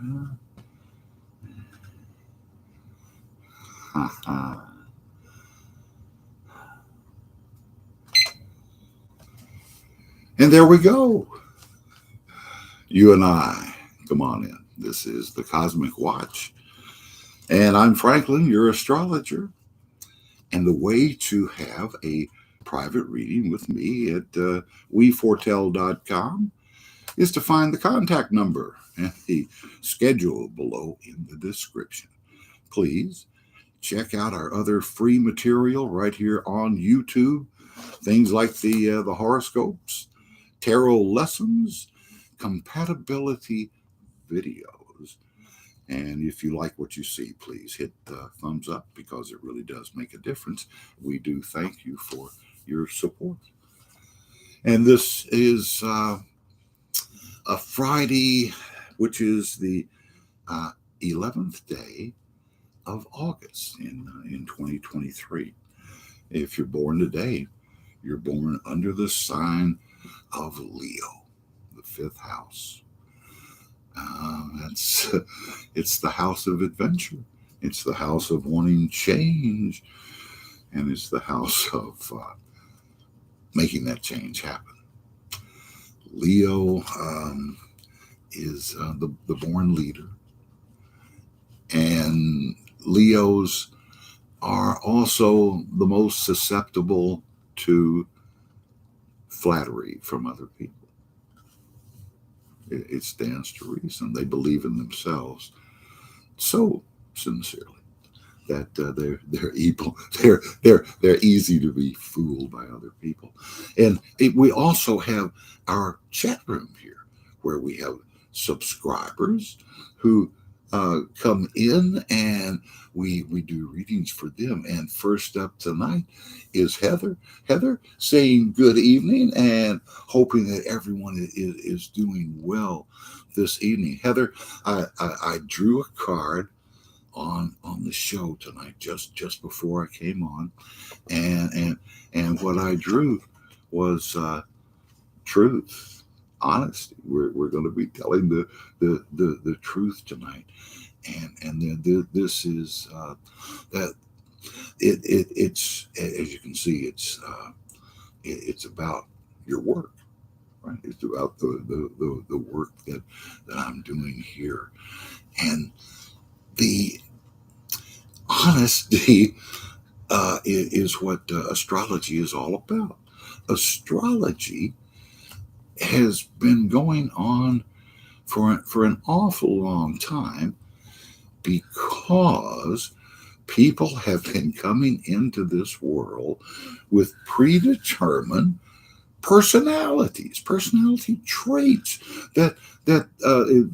And there we go. You and I. Come on in. This is the Cosmic Watch. And I'm Franklin, your astrologer. And the way to have a private reading with me at weforetell.com is to find the contact number and the schedule below in the description. Please check out our other free material right here on YouTube. Things like the horoscopes, tarot lessons, compatibility videos. And if you like what you see, please hit the thumbs up because it really does make a difference. We do thank you for your support. And this is a Friday, which is the 11th day of August in 2023. If you're born today, you're born under the sign of Leo, the fifth house. It's the house of adventure. It's the house of wanting change, and it's the house of making that change happen. Leo is the born leader, and Leos are also the most susceptible to flattery from other people. It stands to reason. They believe in themselves so sincerely that they're evil. They're easy to be fooled by other people. And we also have our chat room here where we have subscribers who come in and we do readings for them. And first up tonight is Heather. Heather saying good evening and hoping that everyone is doing well this evening. Heather, I drew a card on the show tonight just before I came on, and what I drew was truth, honesty. We're going to be telling the truth tonight. And then this is that it's, as you can see, it's about your work, right? It's about the work that I'm doing here, and the honesty is what astrology is all about. Astrology has been going on for an awful long time, because people have been coming into this world with predetermined personality traits that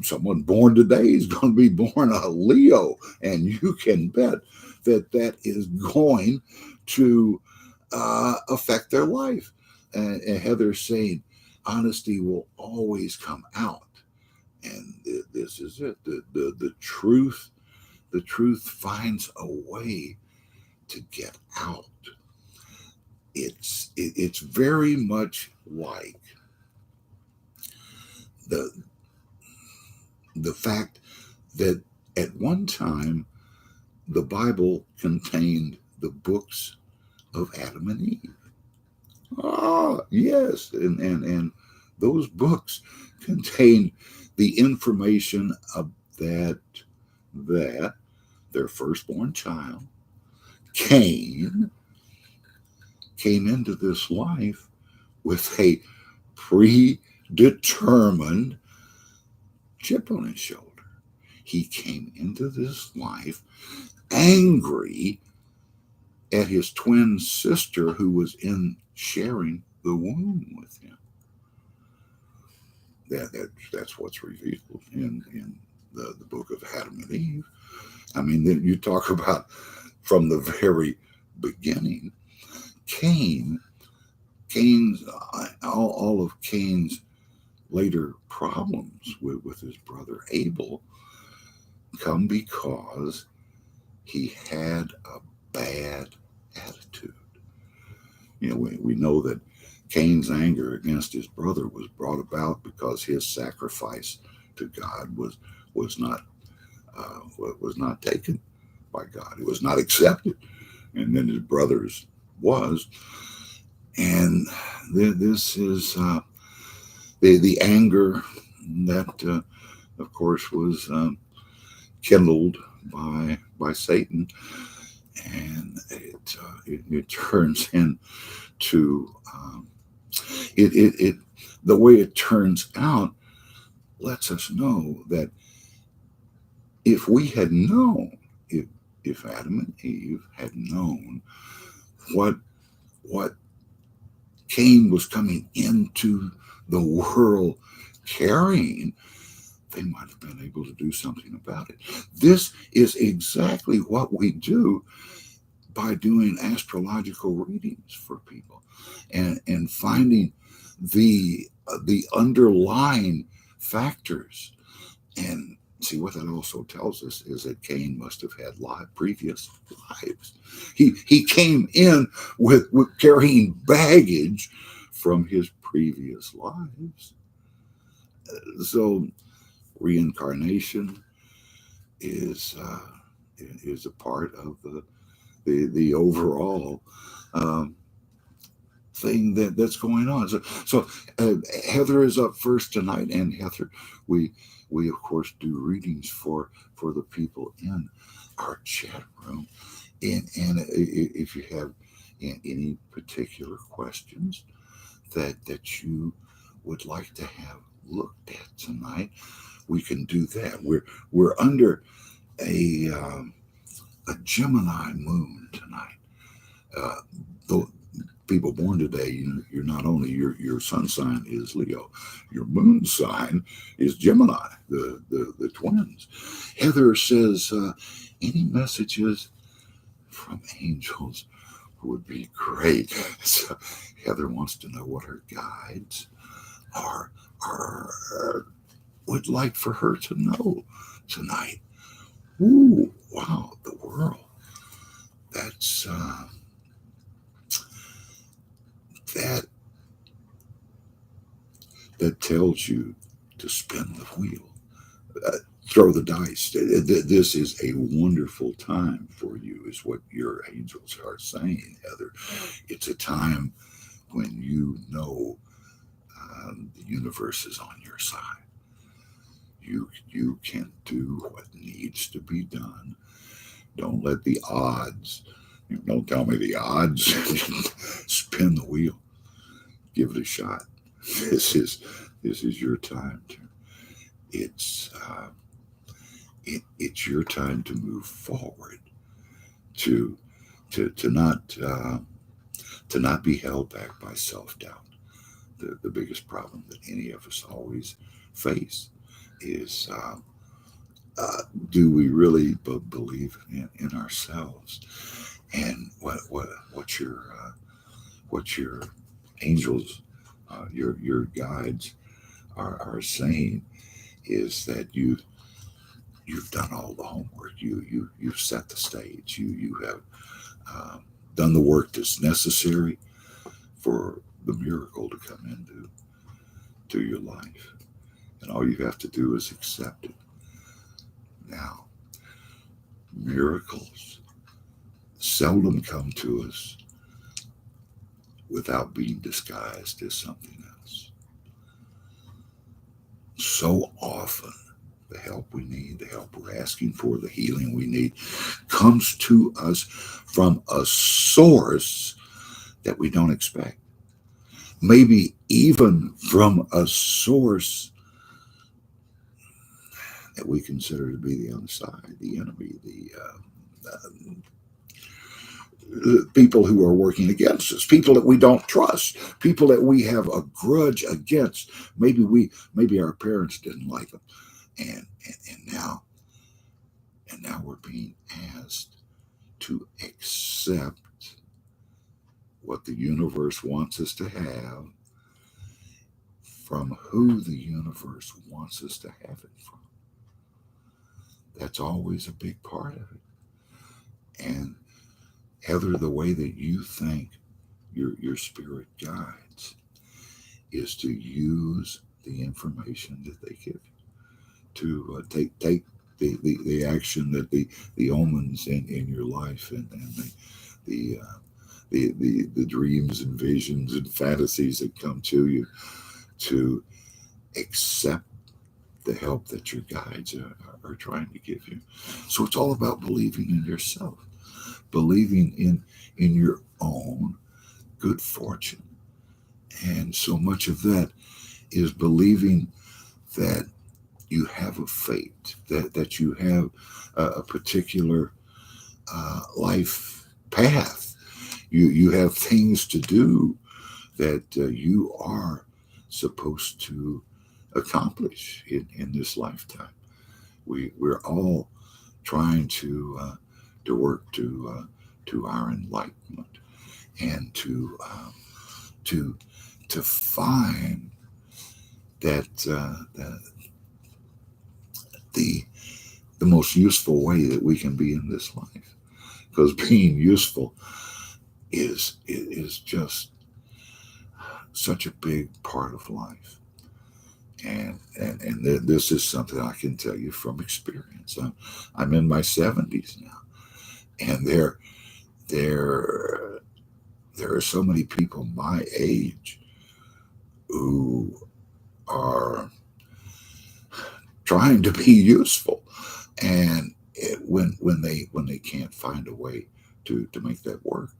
someone born today is going to be born a Leo, and you can bet that is going to affect their life. And Heather's saying honesty will always come out, and this is it. The truth. The truth finds a way to get out. It's very much like the fact that at one time the Bible contained the books of Adam and Eve. Ah, yes, and those books contain the information of that their firstborn child, Cain, came into this life with a predetermined chip on his shoulder. He came into this life angry at his twin sister who was sharing the womb with him. That's what's revealed in the book of Adam and Eve. I mean, then you talk about from the very beginning, Cain's all of Cain's later problems with his brother Abel come because he had a bad attitude. You know, we know that Cain's anger against his brother was brought about because his sacrifice to God was was not was not taken by God. It was not accepted, and then his brothers was, and this is the anger that, of course, was kindled by Satan, and it turns into it the way it turns out lets us know that if we had known, if Adam and Eve had known what what Cain was coming into the world carrying, they might have been able to do something about it. This is exactly what we do by doing astrological readings for people, and finding the underlying factors. And see, what that also tells us is that Cain must have had previous lives. He came in with carrying baggage from his previous lives. So reincarnation is a part of the overall um, thing that's going on. So Heather is up first tonight, and Heather, we of course do readings for the people in our chat room, and if you have any particular questions that you would like to have looked at tonight, we can do that. We're under a Gemini moon tonight. The people born today, you're not only your sun sign is Leo, your moon sign is Gemini, the twins. Heather says, any messages from angels would be great. So Heather wants to know what her guides are would like for her to know tonight. Ooh, wow, the world. That's that tells you to spin the wheel, throw the dice. This is a wonderful time for you, is what your angels are saying, Heather. It's a time when you know the universe is on your side. You can do what needs to be done. Don't let the odds. Don't tell me the odds. Spin the wheel. Give it a shot. This is your time to. It's it's your time to move forward. To to not be held back by self doubt. The biggest problem that any of us always face is do we really believe in ourselves? And what your angels, your guides are saying is that you've done all the homework. You've set the stage. You have done the work that's necessary for the miracle to come into your life, and all you have to do is accept it. Now, miracles seldom come to us without being disguised as something else. So often, the help we need, the help we're asking for, the healing we need, comes to us from a source that we don't expect. Maybe even from a source that we consider to be the other side, the enemy, the people who are working against us, people that we don't trust, people that we have a grudge against. Maybe our parents didn't like them, and now we're being asked to accept what the universe wants us to have from who the universe wants us to have it from. That's always a big part of it. And Heather, the way that you think your spirit guides is to use the information that they give you, to take the action that the omens in your life and the the dreams and visions and fantasies that come to you, to accept the help that your guides are trying to give you. So it's all about believing in yourself, believing in your own good fortune. And so much of that is believing that you have a fate, that you have a particular life path. You have things to do that you are supposed to accomplish in this lifetime. We're all trying to work to our enlightenment and to to find that the the most useful way that we can be in this life, because being useful is just such a big part of life. And this is something I can tell you from experience. I'm in my 70s now, and there there are so many people my age who are trying to be useful, and when they can't find a way to make that work,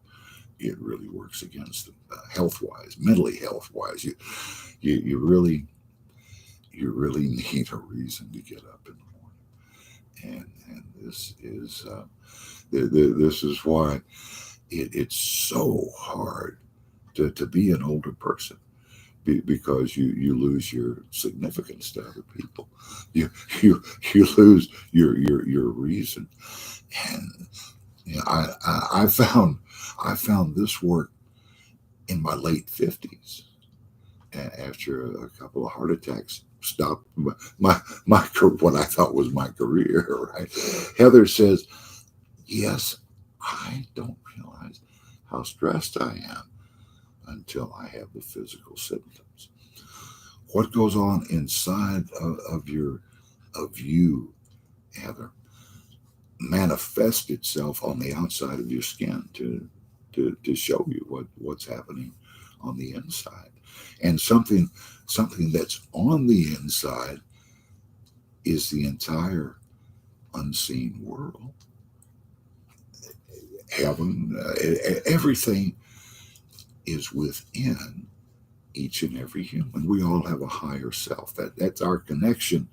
it really works against them, health wise, mentally health wise. You really need a reason to get up in the morning, and this is why it's so hard to be an older person, because you lose your significance to other people. You you lose your reason. And I found this work in my late 50s, after a couple of heart attacks stopped what I thought was my career. Right? Heather says, "Yes, I don't realize how stressed I am until I have the physical symptoms." What goes on inside of you, Heather, manifests itself on the outside of your skin to show you what's happening on the inside. And something that's on the inside is the entire unseen world, heaven, everything is within each and every human. We all have a higher self. That's our connection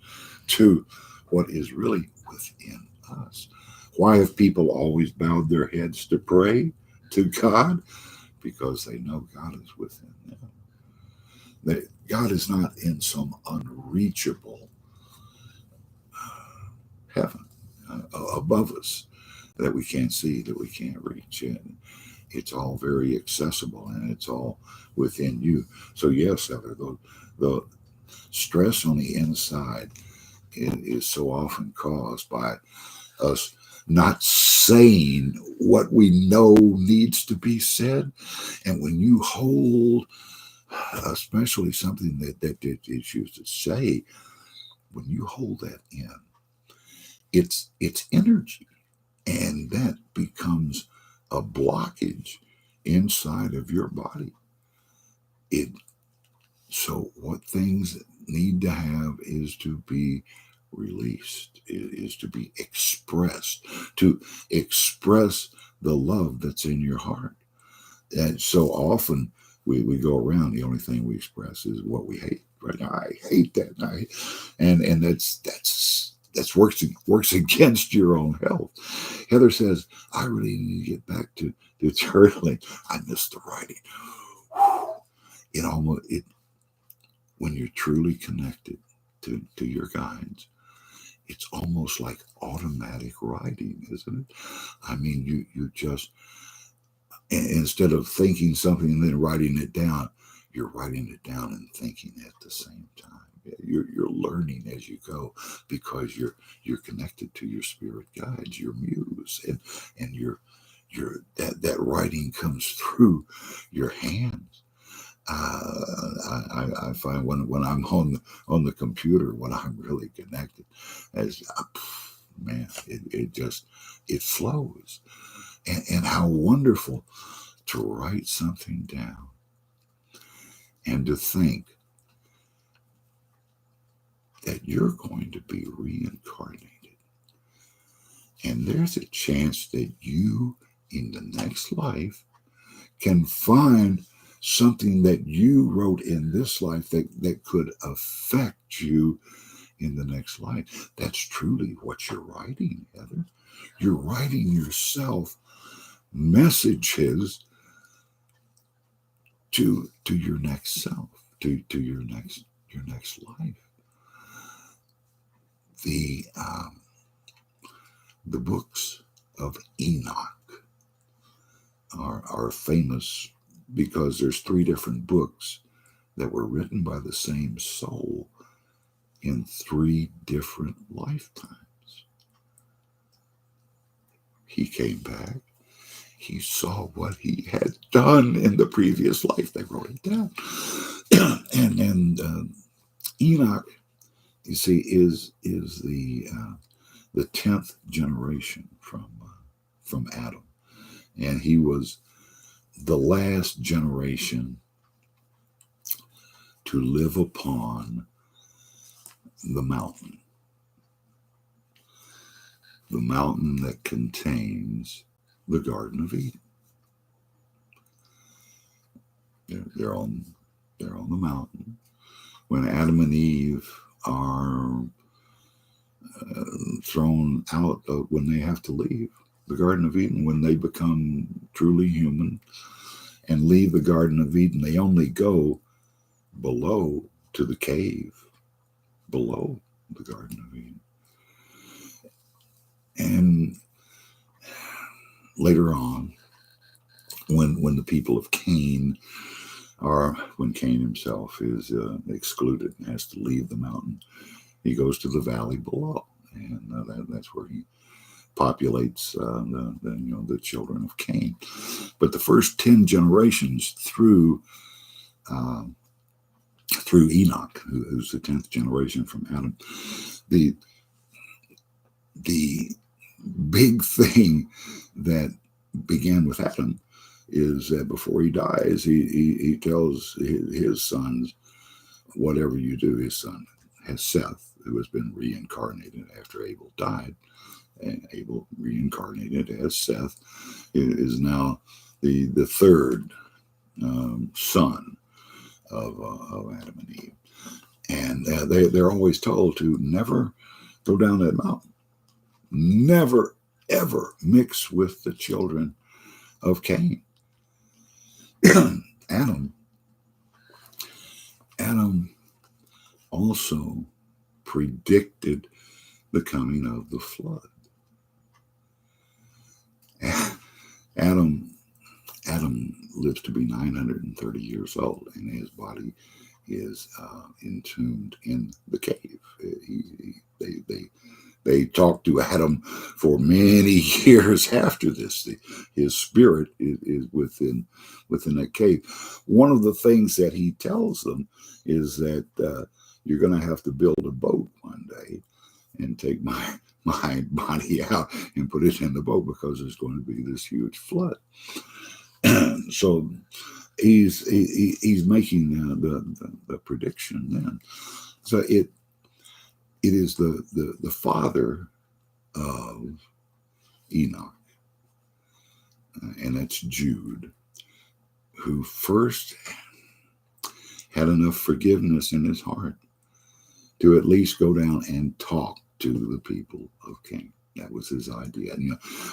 to what is really within us. Why have people always bowed their heads to pray to God? Because they know God is within them. That God is not in some unreachable heaven above us that we can't see, that we can't reach. And it's all very accessible, and it's all within you. So yes, Heather, the stress on the inside is so often caused by us not saying what we know needs to be said. And when you hold, especially something that is used to say, when you hold that in, it's energy, and that becomes a blockage inside of your body. It So what things need to have is to be released, is to be expressed, to express the love that's in your heart. And so often we go around, the only thing we express is what we hate. Right? I hate that. And that's works against your own health. Heather says, I really need to get back to journaling. I miss the writing. It when you're truly connected to your guides, it's almost like automatic writing, isn't it? I mean, you just, instead of thinking something and then writing it down, you're writing it down and thinking at the same time. You're learning as you go, because you're connected to your spirit guides, your muse, and your that writing comes through your hands. I find when I'm on the computer, when I'm really connected, as man, it just it flows, and how wonderful to write something down and to think that you're going to be reincarnated, and there's a chance that you in the next life can find something that you wrote in this life that could affect you in the next life. That's truly what you're writing, Heather. You're writing yourself messages to your next self, to your next life. The the books of Enoch are famous because there's three different books that were written by the same soul in three different lifetimes. He came back. He saw what he had done in the previous life. They wrote it down. and Enoch, you see, is the 10th generation from Adam, and he was the last generation to live upon the mountain that contains the Garden of Eden. They're on the mountain when Adam and Eve are thrown out when they have to leave the Garden of Eden, when they become truly human and leave the Garden of Eden. They only go below to the cave below the Garden of Eden. And later on, when the people of Cain, or when Cain himself is excluded and has to leave the mountain, he goes to the valley below, and that's where he populates the children of Cain. But the first 10 generations through Enoch, who's the 10th generation from Adam, the big thing that began with Adam is that before he dies, he tells his sons, whatever you do. His son has Seth, who has been reincarnated after Abel died, and Abel reincarnated as Seth is now the third son of Adam and Eve. And they're always told to never go down that mountain. Never, ever mix with the children of Cain. Adam also predicted the coming of the flood. Adam lives to be 930 years old, and his body is entombed in the cave. They talked to Adam for many years after this. His spirit is within that cave. One of the things that he tells them is that you're going to have to build a boat one day and take my body out and put it in the boat, because there's going to be this huge flood. So he's making the prediction then. So it is the father of Enoch, and that's Jude, who first had enough forgiveness in his heart to at least go down and talk to the people of Cain. That was his idea.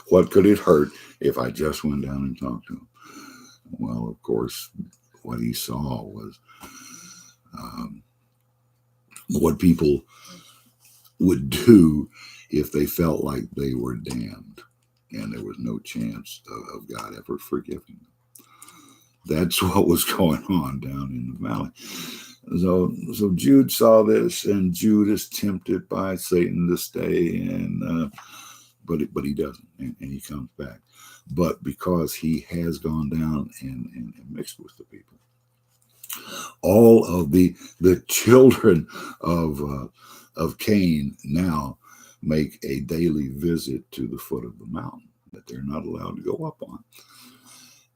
What could it hurt if I just went down and talked to him? Well, of course, what he saw was what people would do if they felt like they were damned and there was no chance of God ever forgiving them. That's what was going on down in the valley. So Jude saw this, and Jude is tempted by Satan to stay, and but he doesn't, and he comes back. But because he has gone down and mixed with the people, All of the children of Cain now make a daily visit to the foot of the mountain that they're not allowed to go up on,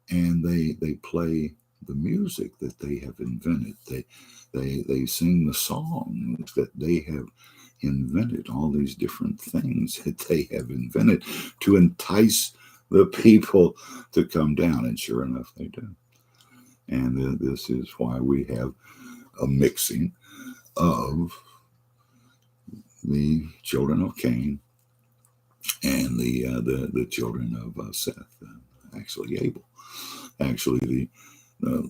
and they play the music that they have invented. They sing the songs that they have invented, all these different things that they have invented to entice the people to come down, and sure enough, they do. And this is why we have a mixing of the children of Cain and the children of Seth, actually Abel, actually the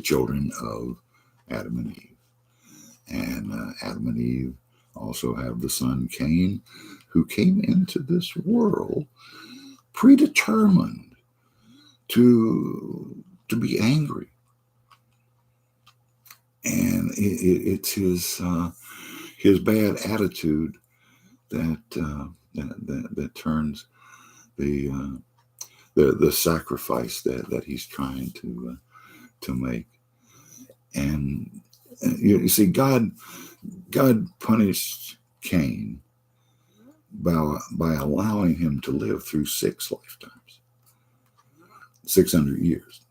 children of Adam and Eve, and Adam and Eve also have the son Cain, who came into this world predetermined to be angry, and it's his bad attitude that turns the sacrifice that he's trying to make. And you see, God punished Cain by allowing him to live through 6 lifetimes, 600 years,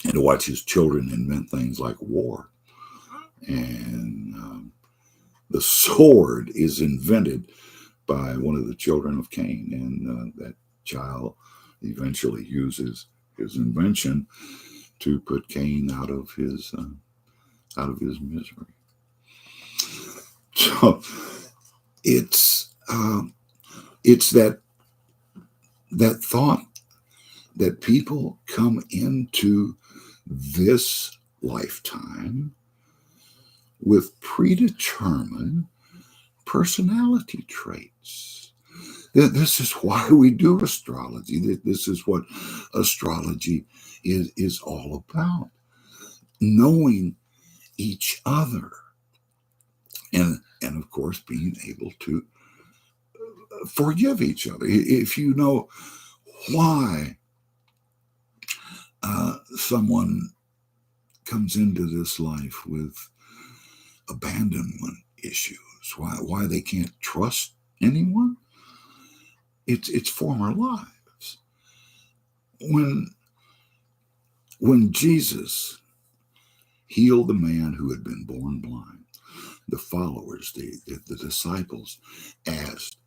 and to watch his children invent things like war. And the sword is invented by one of the children of Cain, and that child eventually uses his invention to put Cain out of his misery. So it's that thought that people come into this lifetime with predetermined personality traits. This is why we do astrology. This is what astrology is all about. Knowing each other. And of course, being able to forgive each other. If you know why someone comes into this life with abandonment issues, why they can't trust anyone, it's former lives. When Jesus healed the man who had been born blind, the followers, the disciples, asked,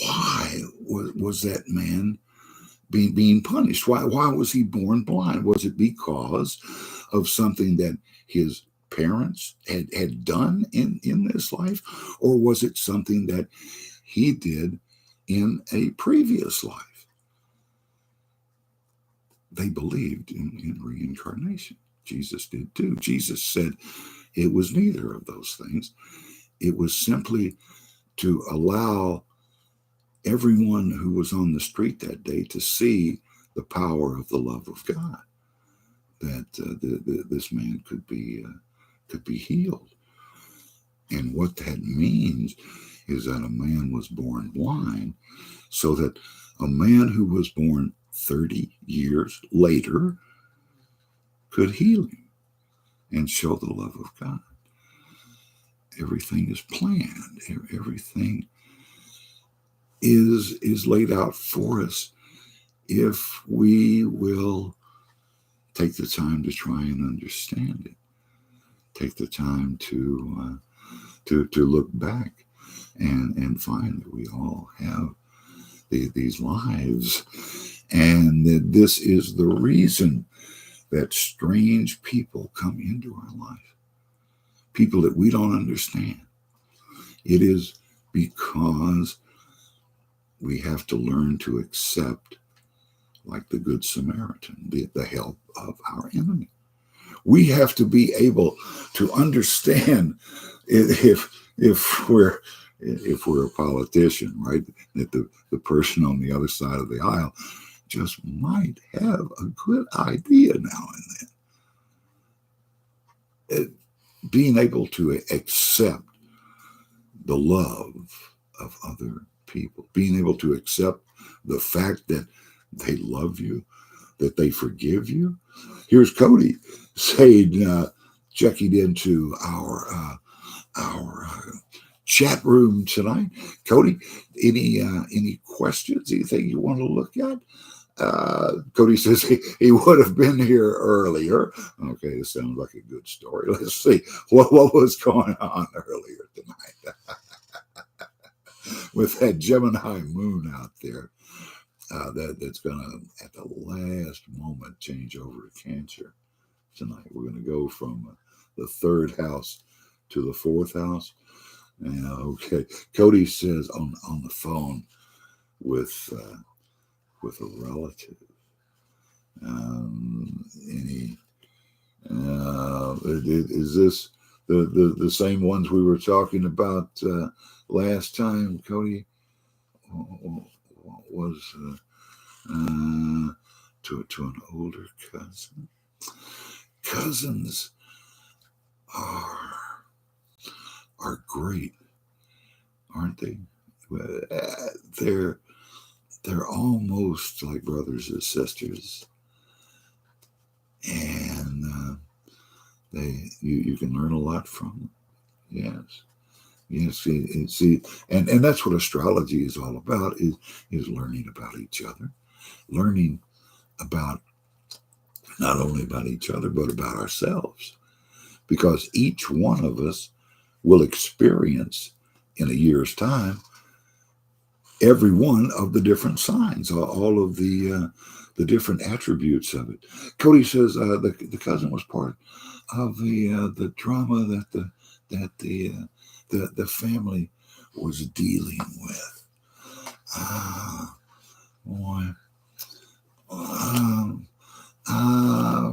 why was that man being punished? Why was he born blind? Was it because of something that his parents had done in this life, or was it something that he did in a previous life? They believed in reincarnation. Jesus did too. Jesus said it was neither of those things. It was simply to allow everyone who was on the street that day to see the power of the love of God, that this man could be healed. And what that means is that a man was born blind so that a man who was born 30 years later could heal him and show the love of God. Everything is planned. Everything is laid out for us if we will take the time to try and understand it. Take the time to look back and find that we all have these lives, and that this is the reason that strange people come into our life, people that we don't understand. It is because we have to learn to accept, like the Good Samaritan, the help of our enemy. We have to be able to understand, if we're a politician, right, that the person on the other side of the aisle just might have a good idea now and then. Being able to accept the love of other people, being able to accept the fact that they love you, that they forgive you, Here's Cody saying, checking into our chat room tonight. Cody, any questions? Anything you want to look at? Cody says he would have been here earlier. Okay, this sounds like a good story. Let's see what was going on earlier tonight with that Gemini moon out there. That's going to, at the last moment, change over to Cancer tonight. We're going to go from the third house to the fourth house. Yeah, okay. Cody says on the phone with a relative. Is this the same ones we were talking about last time, Cody? What was to an older cousin? Cousins are great, aren't they? They're almost like brothers and sisters, and you can learn a lot from them. Yes, see, and that's what astrology is all about, is learning about each other, learning about not only about each other, but about ourselves, because each one of us will experience in a year's time every one of the different signs, all of the different attributes of it. Cody says the cousin was part of the drama that the family was dealing with. Boy.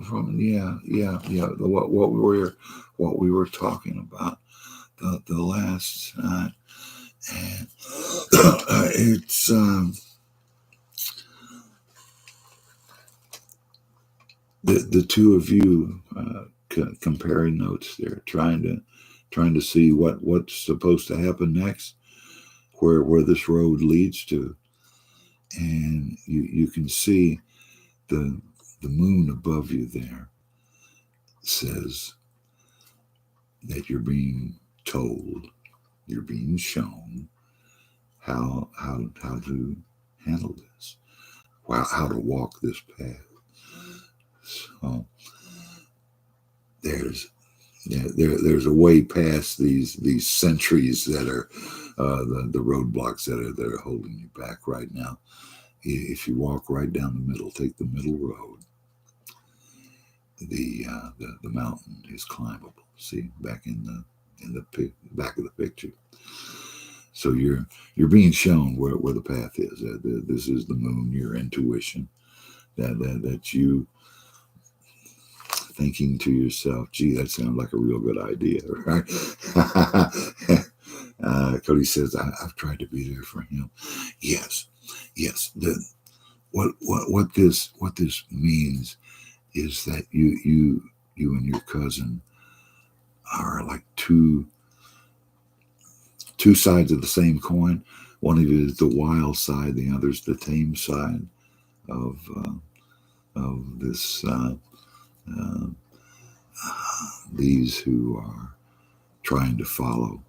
From what we were talking about the last night, and it's the two of you comparing notes there, trying to see what's supposed to happen next, where this road leads to, and you can see the moon above you there says that you're being told, you're being shown how to handle this, how to walk this path. So there's a way past these centuries that are the roadblocks that are holding you back right now. If you walk right down the middle, take the middle road, the mountain is climbable. See, back in the back of the picture. So you're being shown where the path is. This is the moon, your intuition, that you thinking to yourself, gee, that sounds like a real good idea, right? Cody says, I've tried to be there for him. Yes. What this means is that you and your cousin are like two sides of the same coin. One of you is the wild side, the other's the tame side of this. These who are trying to follow,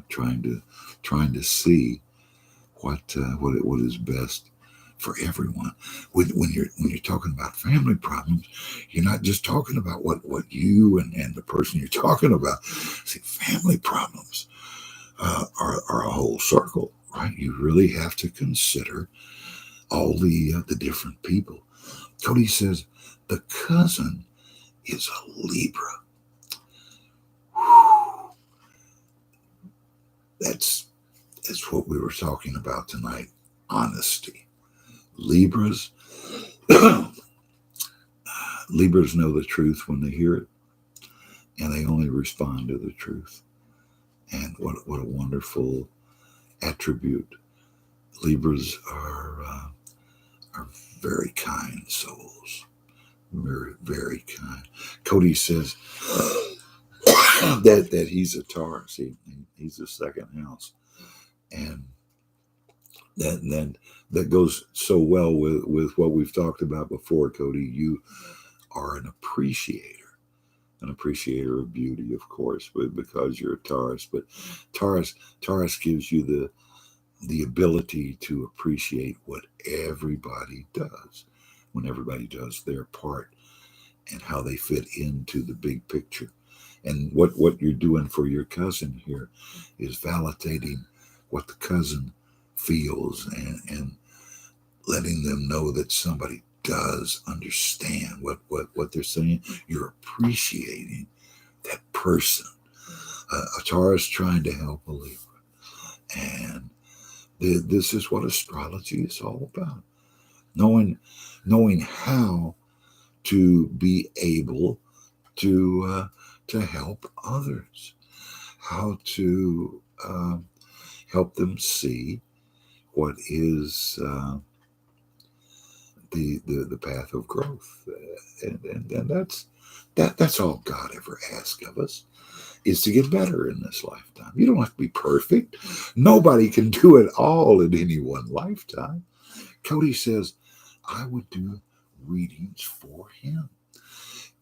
trying to see what is best for everyone. When you're talking about family problems, you're not just talking about what you and the person you're talking about. See, family problems are a whole circle, right? You really have to consider all the different people. Cody says the cousin is a Libra. Whew. That's what we were talking about tonight. Honesty. Libras Libras know the truth when they hear it, and they only respond to the truth. And what a wonderful attribute. Libras are very kind souls. Very, very kind. Cody says that he's a Taurus. He's the second house. And that goes so well with what we've talked about before, Cody. are an appreciator of beauty, of course, but because you're a Taurus. But Taurus gives you the ability to appreciate what everybody does when everybody does their part and how they fit into the big picture. And what you're doing for your cousin here is validating what the cousin feels and letting them know that somebody does understand what they're saying. You're appreciating that person. A Taurus trying to help a Libra. And this is what astrology is all about. Knowing how to be able to help others, how to help them see what is the path of growth, and that's all God ever asks of us, is to get better in this lifetime. You don't have to be perfect. Nobody can do it all in any one lifetime. Cody says, I would do readings for him.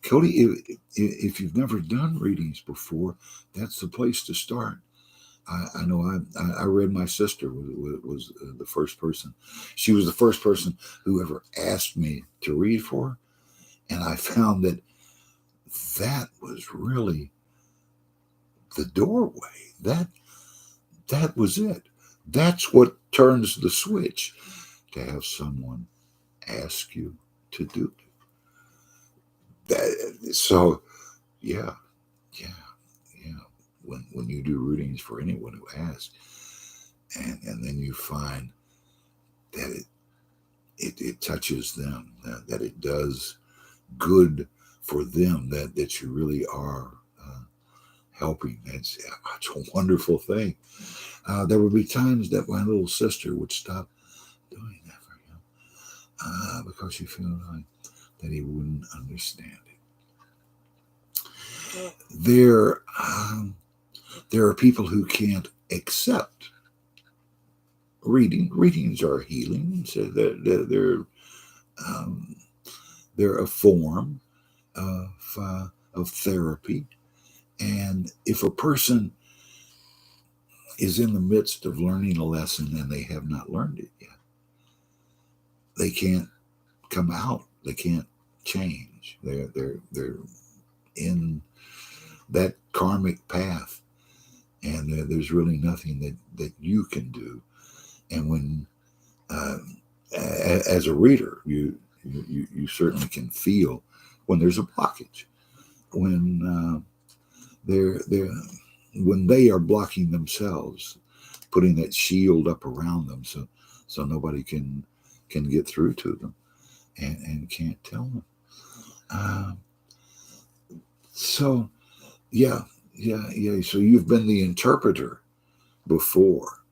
Cody, if you've never done readings before, that's the place to start. I know I read my sister was the first person. She was the first person who ever asked me to read for her. And I found that was really the doorway. That was it. That's what turns the switch, to have someone ask you to do that. So, yeah. When you do readings for anyone who asks, and then you find that it touches them, that it does good for them, that you really are helping. It's a wonderful thing. There would be times that my little sister would stop doing that for him because she felt like that he wouldn't understand it. There are people who can't accept reading. Readings are healing. So they're a form of therapy. And if a person is in the midst of learning a lesson and they have not learned it yet, they can't come out. They can't change. They're in that karmic path, and there's really nothing that you can do. And when, as a reader, you certainly can feel when there's a blockage, when when they are blocking themselves, putting that shield up around them, so nobody can get through to them, and can't tell them. So yeah. So you've been the interpreter before,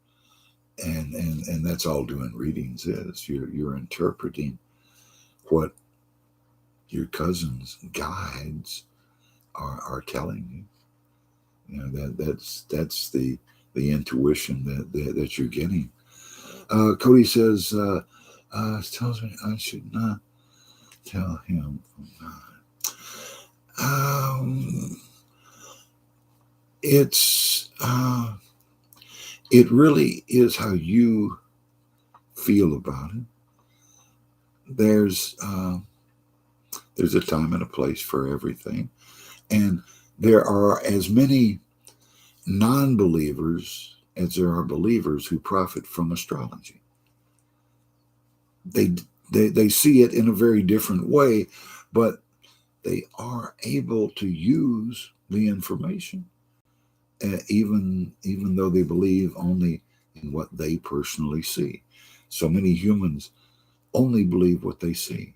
and that's all doing readings is. You're interpreting what your cousin's guides are telling you. You know, that's the intuition that you're getting. Cody says, tells me I should not tell him. It really is how you feel about it. There's a time and a place for everything, and there are as many non-believers as there are believers who profit from astrology. They see it in a very different way, but they are able to use the information, even though they believe only in what they personally see. So many humans only believe what they see,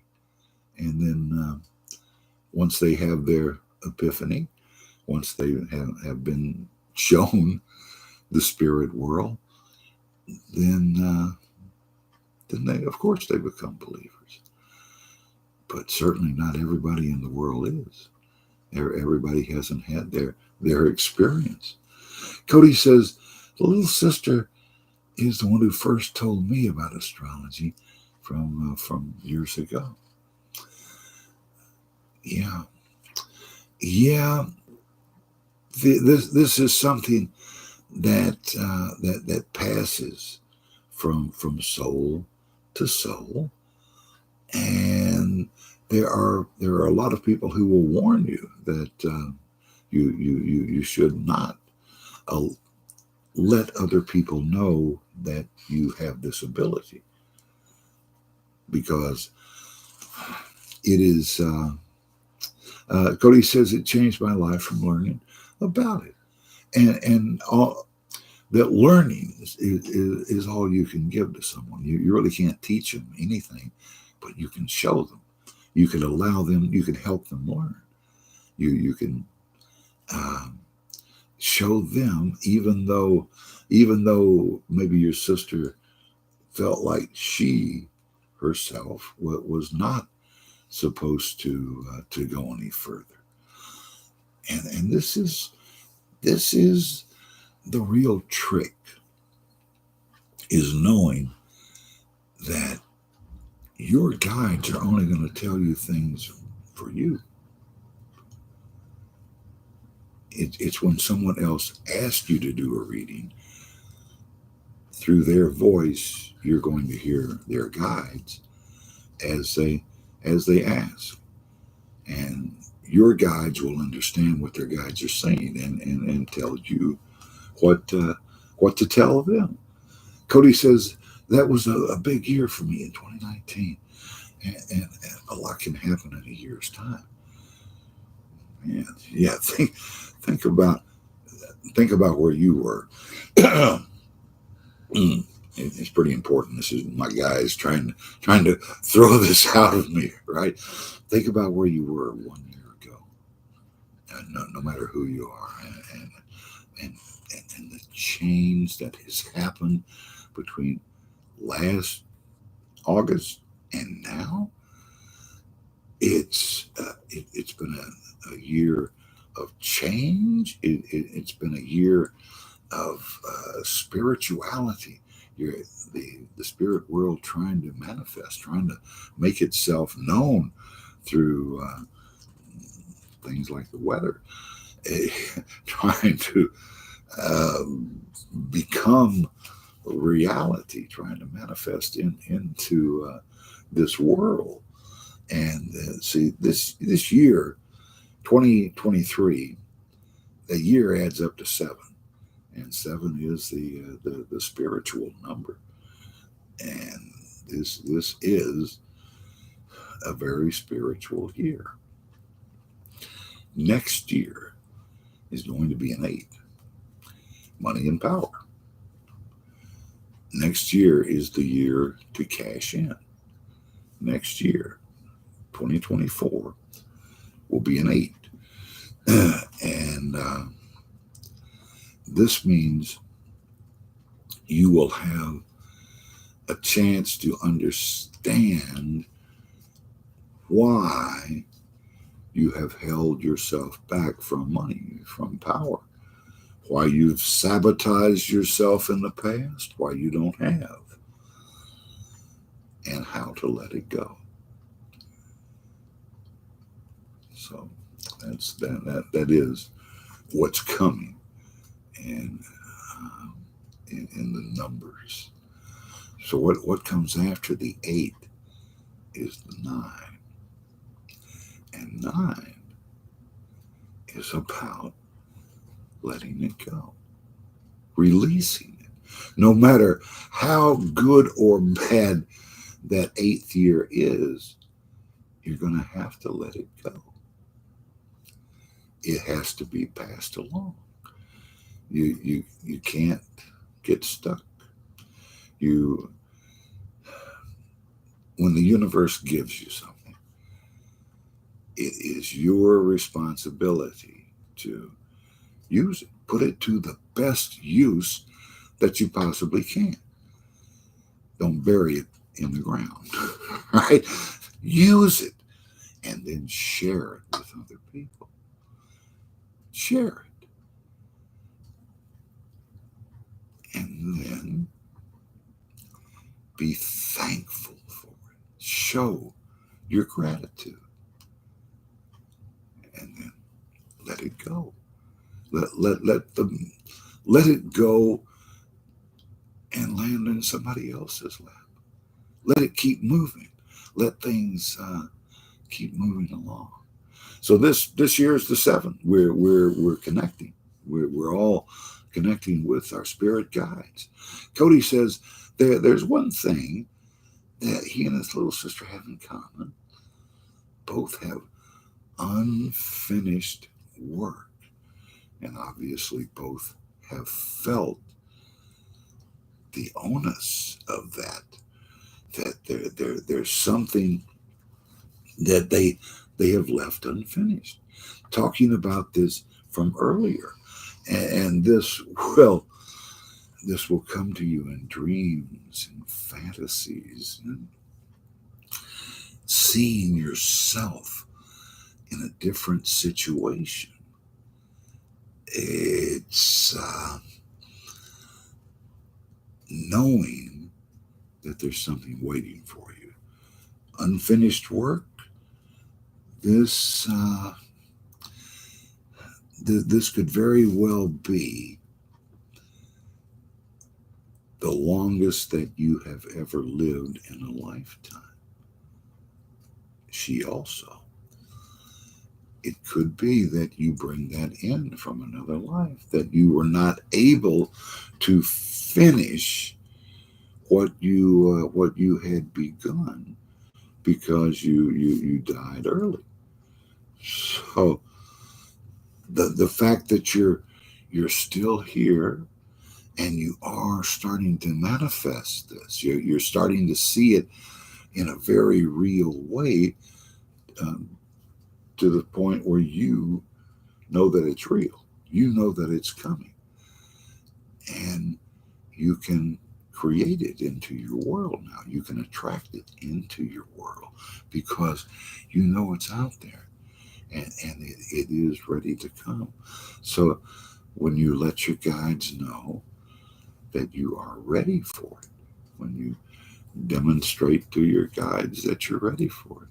and then once they have their epiphany, once they have been shown the spirit world, then they, of course, they become believers. But certainly not everybody in the world is. Everybody hasn't had their experience. Cody says, the little sister is the one who first told me about astrology from years ago. Yeah, yeah. This is something that passes from soul to soul, and there are a lot of people who will warn you that you should not uh, let other people know that you have this ability, because it is. Cody says it changed my life from learning about it, and all that learning is all you can give to someone. You really can't teach them anything, but you can show them. You can allow them. You can help them learn. You can um, show them, even though maybe your sister felt like she herself was not supposed to go any further. And this is the real trick, is knowing that your guides are only going to tell you things for you. It's when someone else asks you to do a reading, through their voice, you're going to hear their guides as they ask. And your guides will understand what their guides are saying, and tell you what what to tell them. Cody says that was a big year for me in 2019, and a lot can happen in a year's time. Man, yeah, think about where you were. It's pretty important. This is my guys trying to throw this out of me, right? Think about where you were 1 year ago, no matter who you are, and, and the change that has happened between last August and now. It's been a year of change. It's been a year of spirituality. You're, the spirit world trying to manifest, trying to make itself known through things like the weather, trying to uh, become reality, trying to manifest into this world. And see, this year, 2023, a year adds up to seven, and seven is the spiritual number. And this is a very spiritual year. Next year is going to be an eight, money and power. Next year is the year to cash in. Next year, 2024, will be an eight. And this means you will have a chance to understand why you have held yourself back from money, from power, why you've sabotaged yourself in the past, why you don't have, and how to let it go. So that is what's coming, and in the numbers. So what comes after the eight is the nine, and nine is about letting it go, releasing it. No matter how good or bad that eighth year is, you're going to have to let it go. It has to be passed along. You can't get stuck. You When the universe gives you something, it is your responsibility to use it. Put it to the best use that you possibly can. Don't bury it in the ground, right? Use it, and then share it with other people. Share it. And then be thankful for it. Show your gratitude. Let it go and land in somebody else's lap. Let it keep moving. Let things keep moving along. So this year is the 7th. We're connecting. We're all connecting with our spirit guides. Cody says there's one thing that he and his little sister have in common. Both have unfinished work, and obviously both have felt the onus of that. That there's something that they have left unfinished. Talking about this from earlier, and this will come to you in dreams and fantasies, and seeing yourself in a different situation. It's knowing that there's something waiting for you. Unfinished work. This this could very well be the longest that you have ever lived in a lifetime. She also. It could be that you bring that in from another life, that you were not able to finish what you had begun because you died early. So the fact that you're still here and you are starting to manifest this, you're starting to see it in a very real way, to the point where you know that it's real. You know that it's coming. And you can create it into your world now. You can attract it into your world because you know it's out there, and it is ready to come. So when you let your guides know that you are ready for it, when you demonstrate to your guides that you're ready for it,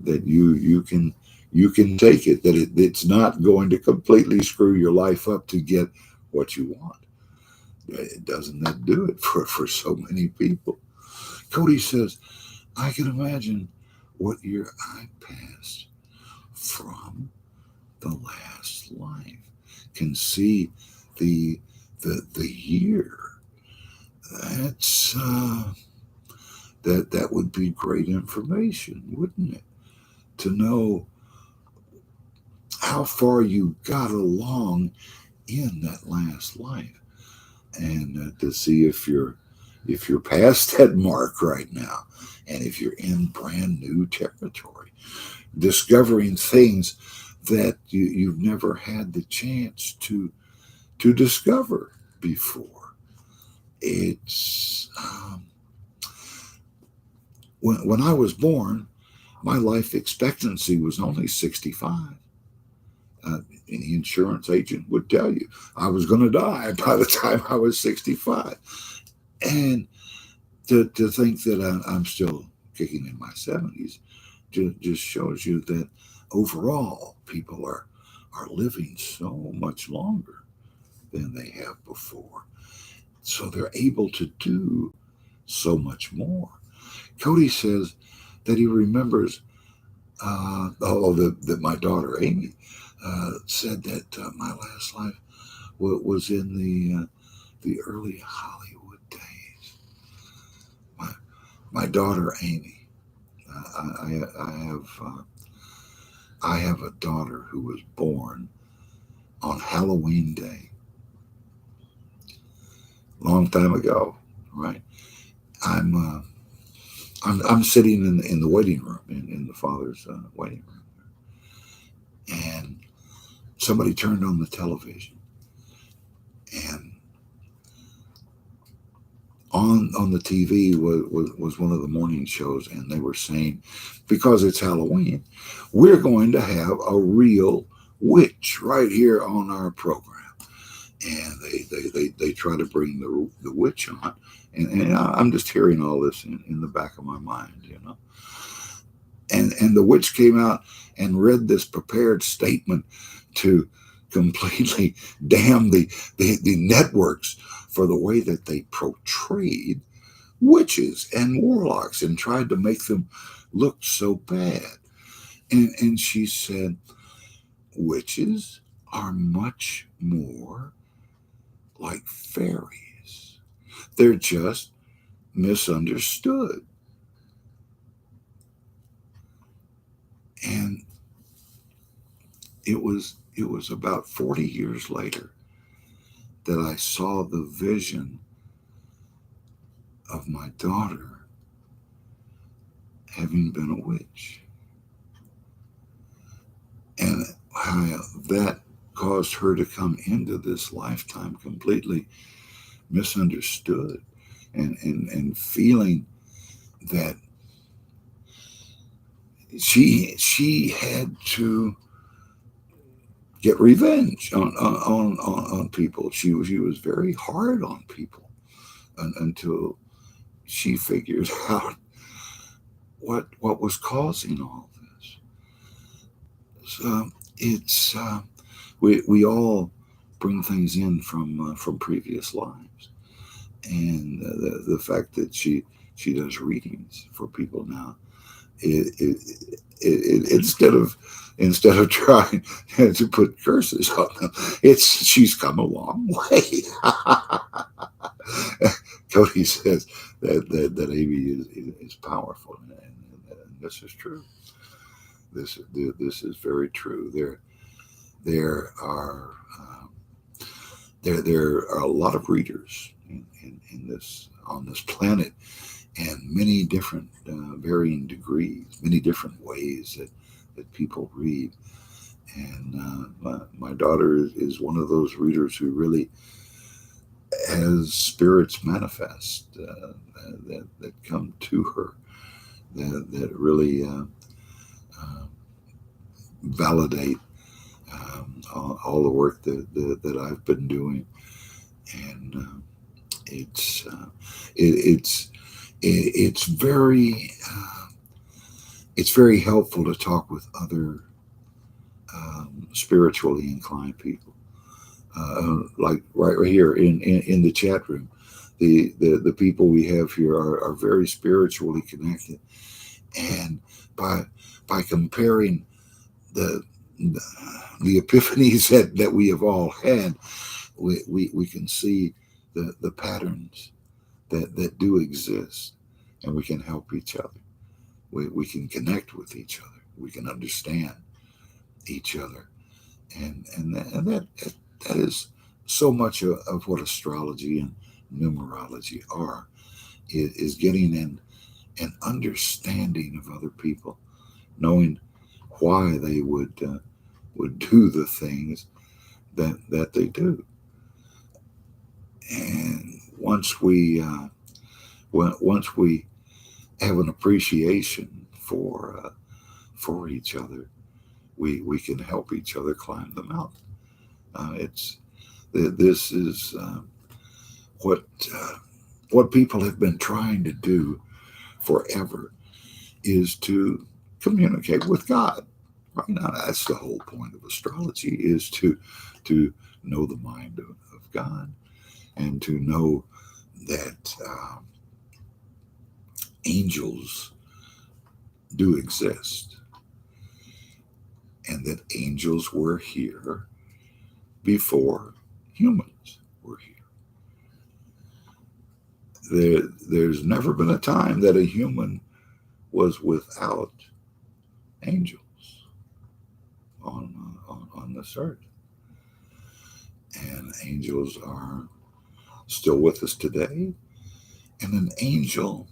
that you can take it, that it's not going to completely screw your life up to get what you want. It doesn't that do it for so many people. Cody says, I can imagine what year I passed from the last life. Can see the year. That's that would be great information, wouldn't it? To know how far you got along in that last life, and to see if you're past that mark right now, and if you're in brand new territory, discovering things that you've never had the chance to discover before. It's when I was born, my life expectancy was only 65. Any insurance agent would tell you I was going to die by the time I was 65. And to think that I'm still kicking in my 70s just shows you that overall people are living so much longer than they have before. So they're able to do so much more. Cody says that he remembers that my daughter Amy said that my last life was in the early Hollywood days. My daughter Amy, I have a daughter who was born on Halloween Day, long time ago, right? I'm sitting in the waiting room in the father's waiting room, and somebody turned on the television, and on the TV was one of the morning shows, and they were saying, because it's Halloween, we're going to have a real witch right here on our program. And they try to bring the witch on, and I'm just hearing all this in the back of my mind, you know. And the witch came out and read this prepared statement to completely damned the networks for the way that they portrayed witches and warlocks and tried to make them look so bad. And she said, witches are much more like fairies. They're just misunderstood. And it was about 40 years later that I saw the vision of my daughter having been a witch. And how that caused her to come into this lifetime completely misunderstood and feeling that she had to get revenge on people. She was very hard on people until she figured out what was causing all this. So it's we all bring things in from previous lives, and the fact that she does readings for people now, instead of trying to put curses on them, she's come a long way. Cody says that Amy is powerful, and this is true. This is very true. There are there are a lot of readers in this on this planet, and many different varying degrees, many different ways that people read. And my daughter is one of those readers who really has spirits manifest that come to her, that really validate all the work that I've been doing. And it's it's very helpful to talk with other spiritually inclined people, like right here in the chat room. The people we have here are very spiritually connected, and by comparing the the epiphanies that we have all had, we can see the patterns that do exist, and we can help each other. We can connect with each other. We can understand each other, and that is so much of what astrology and numerology are, is getting an understanding of other people, knowing why they would do the things that they do. And once we have an appreciation for each other, we can help each other climb the mountain. This is what people have been trying to do forever, is to communicate with God. Right now, that's the whole point of astrology, is to know the mind of God, and to know that angels do exist, and that angels were here before humans were here. There's never been a time that a human was without angels on this earth. And angels are still with us today. And an angel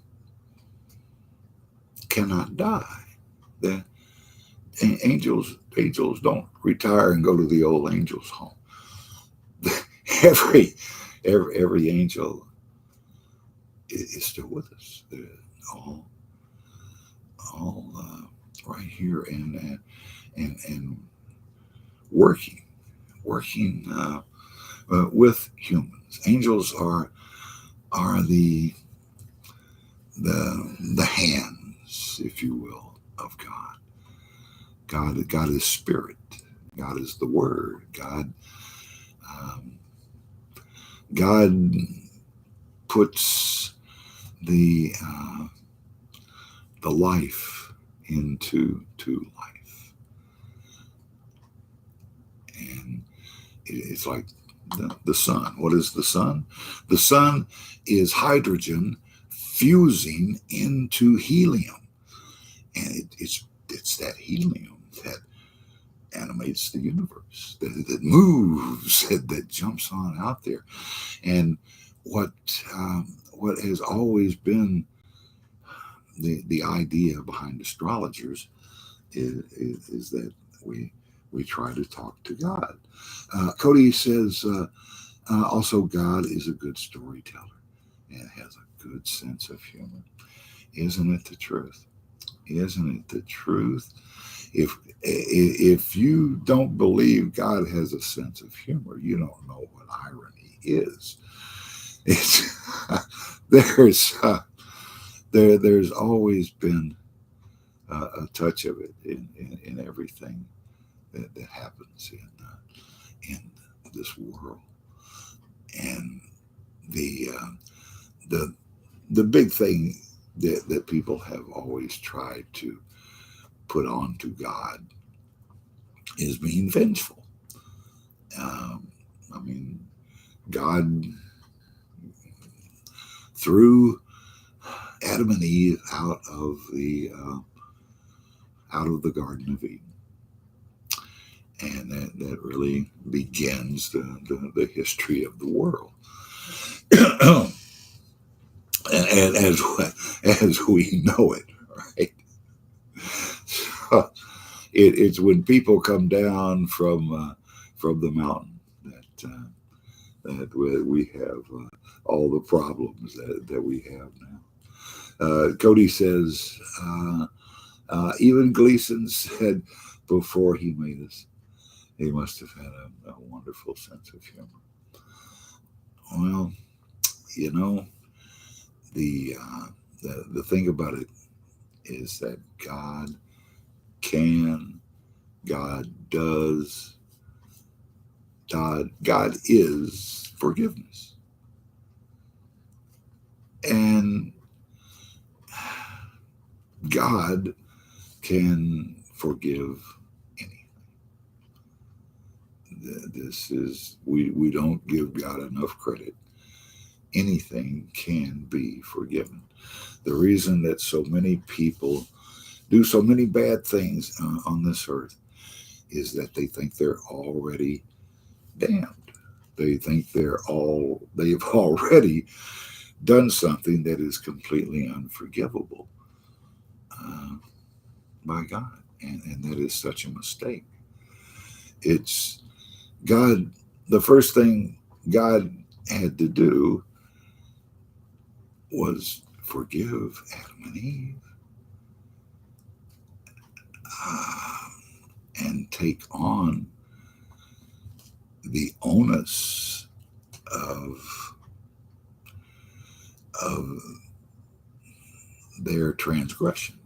cannot die. The angels don't retire and go to the old angels home. every angel is still with us. They're all right here and working with humans. Angels are the hands, if you will, of God. God is spirit, God is the Word. Um, God puts the life into life, and it's like the sun. What is the sun? The sun is hydrogen fusing into helium, and it's that helium that animates the universe, that moves, that jumps on out there. And what what has always been the idea behind astrologers is that we try to talk to God. Cody says also God is a good storyteller and has a good sense of humor. Isn't it the truth? Isn't it the truth? If you don't believe God has a sense of humor, you don't know what irony is. It's, there's there's always been a touch of it in everything that happens in this world, and the uh, the the big thing that people have always tried to put onto God is being vengeful. Um, I mean, God threw Adam and Eve out of the Garden of Eden, and that really begins the history of the world. And as we know it, right? So it's when people come down from the mountain that we have all the problems that we have now. Cody says, even Gleason said before he made us, he must have had a wonderful sense of humor. Well, you know, the, uh, the thing about it is that God can, God does, God is forgiveness. And God can forgive anything. This is, we don't give God enough credit. Anything can be forgiven. The reason that so many people do so many bad things on this earth is that they think they're already damned. They think they've already done something that is completely unforgivable uh, by God, and that is such a mistake. It's God. The first thing God had to do was forgive Adam and Eve, uh, and take on the onus of of their transgression.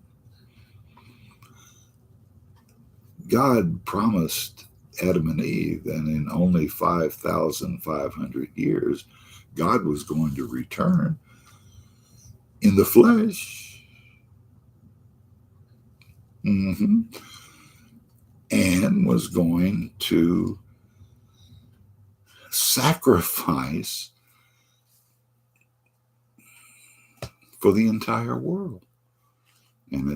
God promised Adam and Eve that in only 5,500 years, God was going to return in the flesh, mhm, and was going to sacrifice for the entire world. And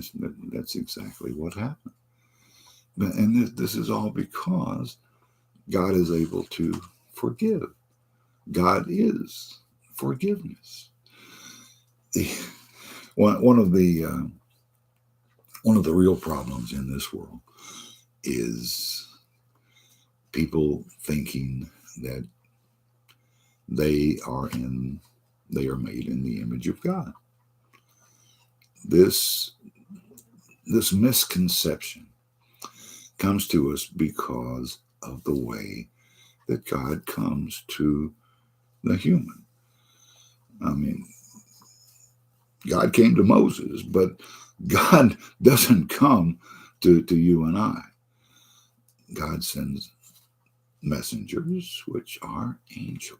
that's exactly what happened. And this is all because God is able to forgive. God is forgiveness. The, one of the one of the real problems in this world is people thinking that they are in they are made in the image of God. This this misconception comes to us because of the way that God comes to the human. I mean, God came to Moses, but God doesn't come to you and I. God sends messengers, which are angels.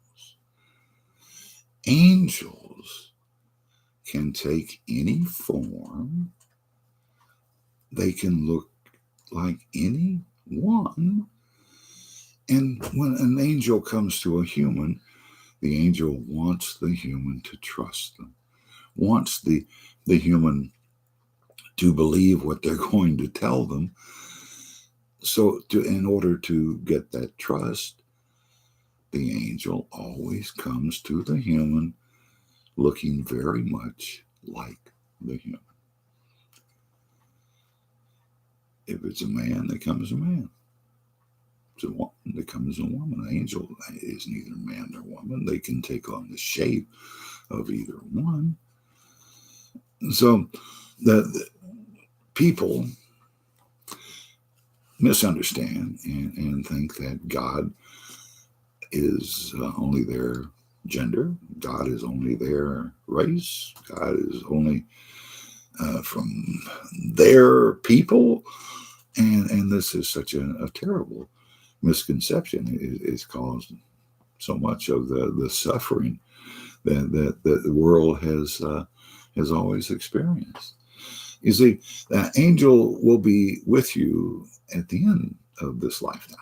Angels can take any form. They can look like anyone. And when an angel comes to a human, the angel wants the human to trust them, wants the human to believe what they're going to tell them. So, in order to get that trust, the angel always comes to the human looking very much like the human. If it's a man, they come as a man. If it's a woman, they come as a woman. An angel is neither man nor woman. They can take on the shape of either one. So the people misunderstand and think that God is only their gender. God is only their race. God is only from their people. And this is such a terrible misconception. It's caused so much of the suffering that the world has always experienced. You see, that angel will be with you at the end of this lifetime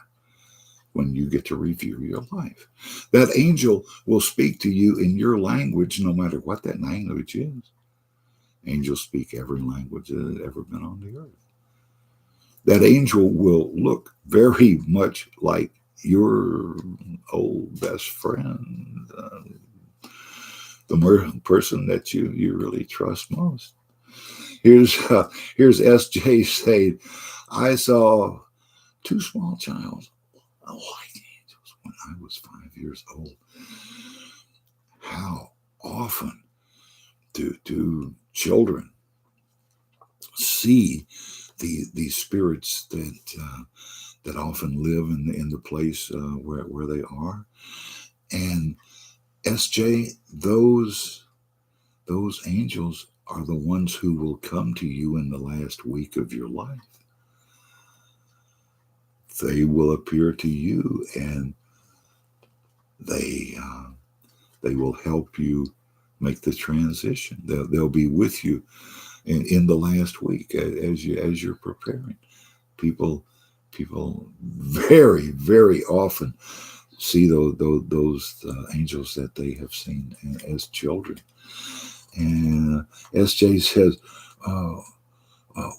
when you get to review your life. That angel will speak to you in your language, no matter what that language is. Angels speak every language that has ever been on the earth. That angel will look very much like your old best friend, the person that you really trust most. Here's SJ saying, I saw two small child like angels when I was 5 years old. How often do children see these spirits that often live in the place where they are? And SJ, those angels are the ones who will come to you in the last week of your life. They will appear to you, and they will help you make the transition. They'll be with you in the last week as you're preparing. People very, very often see those angels that they have seen as children. And SJ says,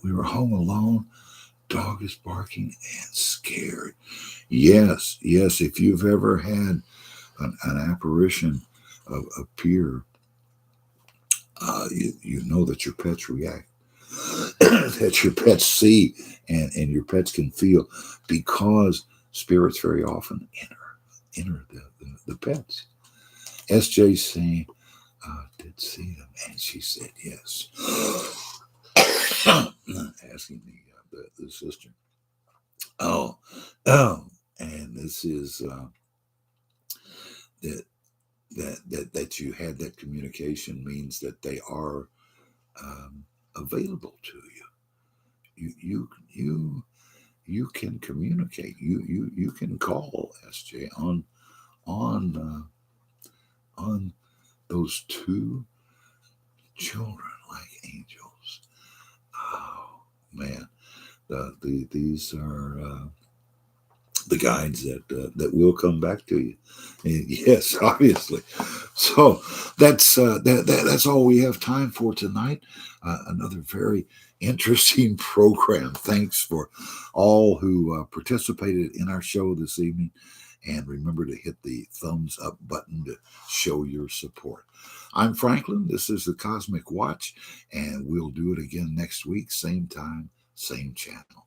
we were home alone. Dog is barking and scared. Yes. If you've ever had an apparition appear, you know that your pets react, that your pets see, and your pets can feel, because spirits very often enter the pets. SJ saying, did see them, and she said yes. Asking the sister. Oh, and this is that you had that communication means that they are available to you. You can communicate. You can call SJ on those two children like angels. Oh man, these are the guides that will come back to you. And yes, obviously. So that's all we have time for tonight. Another very interesting program. Thanks for all who participated in our show this evening. And remember to hit the thumbs up button to show your support. I'm Franklin. This is the Cosmic Watch, and we'll do it again next week, same time, same channel.